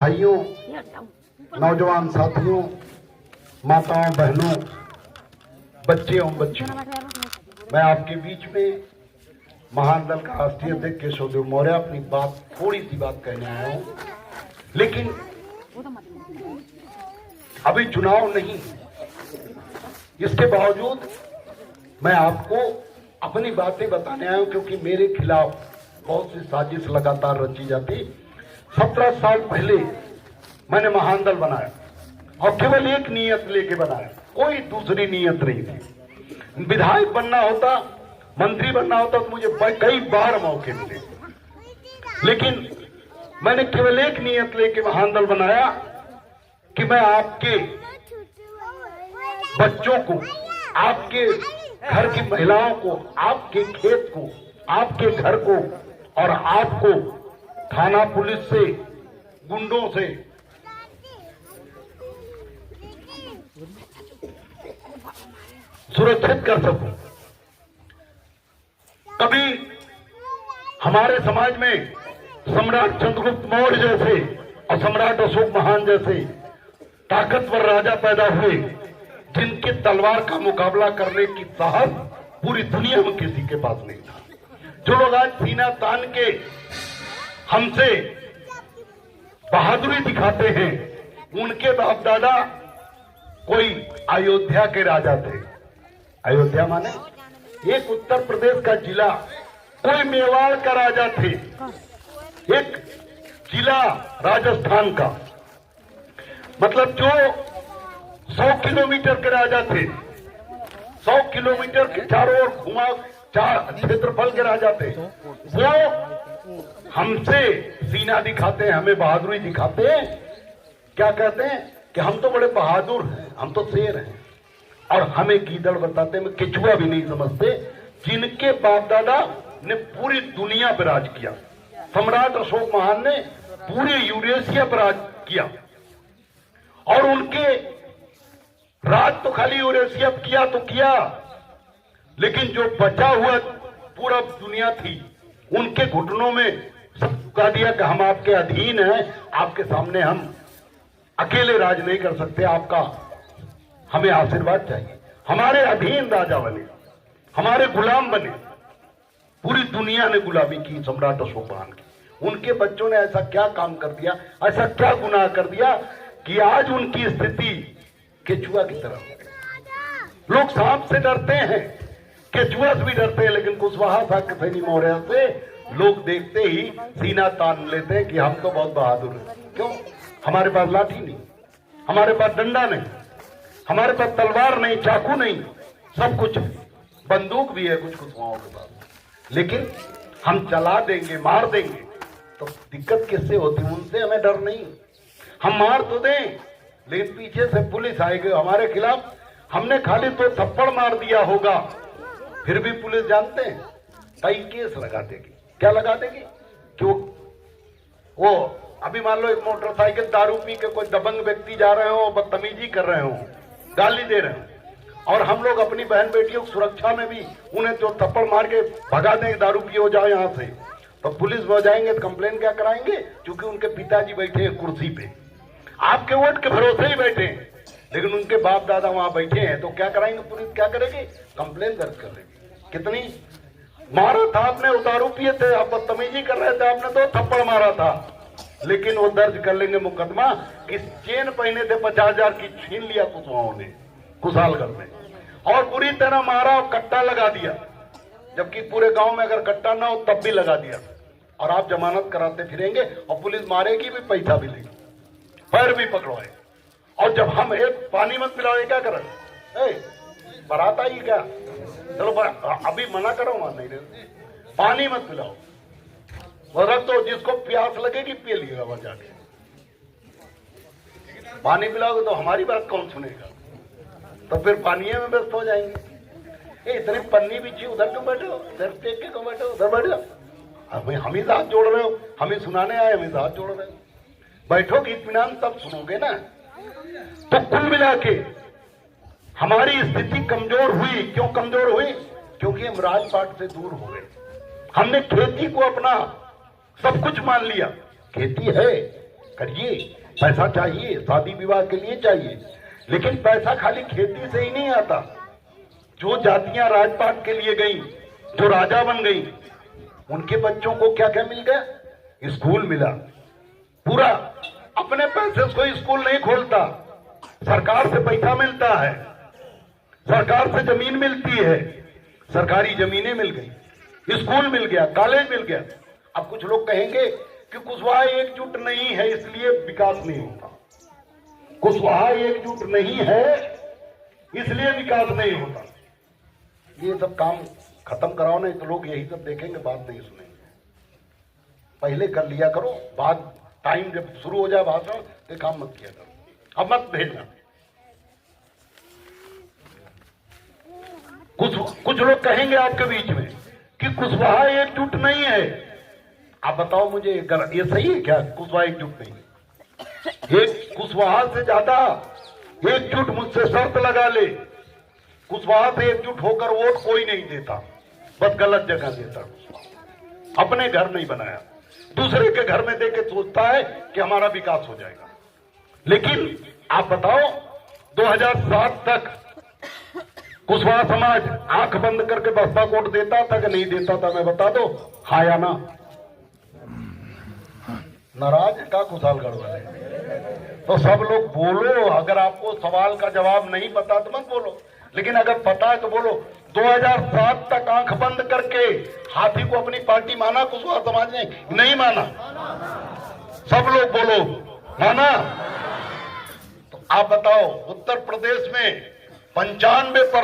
भाइयों, नौजवान साथियों, माताओं, बहनों, बच्चे एवं बच्चियों, मैं आपके बीच में महान दल का राष्ट्रीय अध्यक्ष केशव देव मौर्य अपनी बात, थोड़ी सी बात कहने आया हूं। लेकिन अभी चुनाव नहीं, इसके बावजूद मैं आपको अपनी बातें बताने आया हूं, क्योंकि मेरे खिलाफ बहुत सी साजिश लगातार रची जाती। 17 साल पहले मैंने महान दल बनाया और केवल एक नीयत लेके बनाया, कोई दूसरी नीयत नहीं थी। विधायक बनना होता, मंत्री बनना होता तो मुझे कई बार मौके मिले, लेकिन मैंने केवल एक नीयत लेके महान दल बनाया कि मैं आपके बच्चों को, आपके घर की महिलाओं को, आपके खेत को, आपके घर को और आपको थाना पुलिस से, गुंडों से सुरक्षित कर सकूं। कभी हमारे समाज में सम्राट चंद्रगुप्त मौर्य जैसे और सम्राट अशोक महान जैसे ताकतवर राजा पैदा हुए, जिनके तलवार का मुकाबला करने की साहस पूरी दुनिया में किसी के पास नहीं था। जो लोग आज सीना तान के हमसे बहादुरी दिखाते हैं, उनके बाप दादा कोई अयोध्या के राजा थे। अयोध्या माने एक उत्तर प्रदेश का जिला, कोई मेवाड़ का राजा थे, एक जिला राजस्थान का, मतलब जो 100 किलोमीटर के राजा थे, 100 किलोमीटर के चारों ओर घुमा क्षेत्रफल के राजा थे। वो हमसे सीना दिखाते हैं, हमें बहादुरी दिखाते हैं। क्या कहते हैं कि हम तो बड़े बहादुर हैं, हम तो शेर हैं, और हमें गीदड़ बताते हैं, केचुआ भी नहीं समझते। जिनके बाप दादा ने पूरी दुनिया पर राज किया, सम्राट अशोक महान ने पूरे यूरेशिया पर राज किया, और उनके राज तो खाली यूरेशिया किया तो किया, लेकिन जो बचा हुआ पूरा दुनिया थी, उनके घुटनों में सब झुका दिया कि हम आपके अधीन हैं, आपके सामने हम अकेले राज नहीं कर सकते, आपका हमें आशीर्वाद चाहिए। हमारे अधीन राजा बने, हमारे गुलाम बने। पूरी दुनिया ने गुलामी की सम्राट अशोक महान की। उनके बच्चों ने ऐसा क्या काम कर दिया, ऐसा क्या गुनाह कर दिया कि आज उनकी स्थिति केचुआ की तरह हो गई। लोग सांप से डरते हैं, केचुआ से भी डरते हैं, लेकिन कुशवाहा सैनी मौर्य से लोग देखते ही सीना तान लेते हैं कि हम तो बहुत बहादुर हैं। क्यों? हमारे पास लाठी नहीं, हमारे पास डंडा नहीं, हमारे पास तलवार नहीं, चाकू नहीं, सब कुछ है। बंदूक भी है कुछ कुशवाहों के पास, लेकिन हम चला देंगे, मार देंगे। तो दिक्कत किससे होती है? उनसे हमें डर नहीं। हम मार तो दें, लेकिन पीछे से पुलिस आएगी हमारे खिलाफ। हमने खाली तो थप्पड़ मार दिया होगा, फिर भी पुलिस जानते हैं कई केस लगा देगी। क्या लगा देगी? कि वो अभी मान लो एक मोटरसाइकिल दारू पी के कोई दबंग व्यक्ति जा रहे हो, बदतमीजी कर रहे हो, गाली दे रहे हो, और हम लोग अपनी बहन बेटियों की सुरक्षा में भी उन्हें जो थप्पड़ मार के भगा देंगे, दारू पियो जाओ यहाँ से, तो पुलिस में जाएंगे तो कंप्लेन क्या कराएंगे? क्योंकि उनके पिताजी बैठे हैं कुर्सी पे, आपके वोट के भरोसे ही बैठे हैं, लेकिन उनके बाप दादा वहां बैठे हैं, तो क्या कराएंगे? पुलिस क्या करेगी? कंप्लेन दर्ज कर देगी। कितनी मारा था आपने? दारू पिए थे, आप बदतमीजी कर रहे थे, आपने तो थप्पड़ मारा था, लेकिन वो दर्ज कर लेंगे मुकदमा कि चेन पहने थे 50,000 की, छीन लिया कुशवाहों ने कुशालगढ़ में, और बुरी तरह मारा और कट्टा लगा दिया, जबकि पूरे गांव में अगर कट्टा ना हो तब भी लगा दिया, और आप जमानत कराते फिरेंगे, और पुलिस मारेगी भी, पैसा भी लेगी, पैर भी पकड़वाए। और जब हम एक पानी मत पिलाओ, क्या करें? बरात आई क्या? चलो अभी मना करो, मान नहीं रहे, पानी मत पिलाओ, वो रख दो, जिसको प्यास लगेगी पी लिएगा वहां जाके। पानी पिलाओगे तो हमारी बात कौन सुनेगा? तो फिर पानी में व्यस्त हो जाएंगे। इतनी पन्नी बिछी, उधर क्यों बैठे हो? इधर टेक के क्यों बैठे हो? उधर बैठ जाओ। हम ही हाथ जोड़ रहे हो, हम ही सुनाने आए, हम ही हाथ जोड़ रहे हो। बैठोगे इत्मीनान तब सुनोगे ना। तो कुल मिला के हमारी स्थिति कमजोर हुई। क्यों कमजोर हुई? क्योंकि हम राजपाट से दूर हो गए। हमने खेती को अपना सब कुछ मान लिया। खेती है करिए, पैसा चाहिए, शादी विवाह के लिए चाहिए, लेकिन पैसा खाली खेती से ही नहीं आता। जो जातियां राजपाट के लिए गई, जो राजा बन गई, उनके बच्चों को क्या क्या मिल गया? स्कूल मिला। पूरा अपने पैसे से कोई स्कूल नहीं खोलता, सरकार से पैसा मिलता है, सरकार से जमीन मिलती है, सरकारी जमीनें मिल गई, स्कूल मिल गया, कॉलेज मिल गया। अब कुछ लोग कहेंगे कि कुशवाहा एकजुट नहीं है इसलिए विकास नहीं होता। कुशवाहा एकजुट नहीं है इसलिए विकास नहीं होता। ये सब काम खत्म कराओ, नहीं तो लोग यही सब देखेंगे, बात नहीं सुनेंगे। पहले कर लिया करो, बाद टाइम जब शुरू हो जाए भाषण तो काम मत किया करो। अब मत भेजना। कुछ लोग कहेंगे आपके बीच में कि कुशवाहा एकजुट नहीं है। आप बताओ मुझे, ये सही है क्या? कुशवाहा एकजुट नहीं है। एक कुशवाहा से ज्यादा एकजुट मुझसे शर्त लगा ले, कुशवाहा से एकजुट होकर वोट कोई नहीं देता, बस गलत जगह देता। अपने घर नहीं बनाया, दूसरे के घर में देके सोचता है कि हमारा विकास हो जाएगा। लेकिन आप बताओ 2007 तक कुशवाहा समाज आंख बंद करके बसपा को वोट देता था कि नहीं देता था? मैं बता दो, हाँ या ना? नाराज का कुशालगढ़ वाले तो सब लोग बोलो। अगर आपको सवाल का जवाब नहीं पता तो मत बोलो, लेकिन अगर पता है तो बोलो। 2007 तक आंख बंद करके हाथी को अपनी पार्टी माना कुशवाहा समाज ने? नहीं माना। सब लोग बोलो, माना? तो आप बताओ, उत्तर प्रदेश में 95%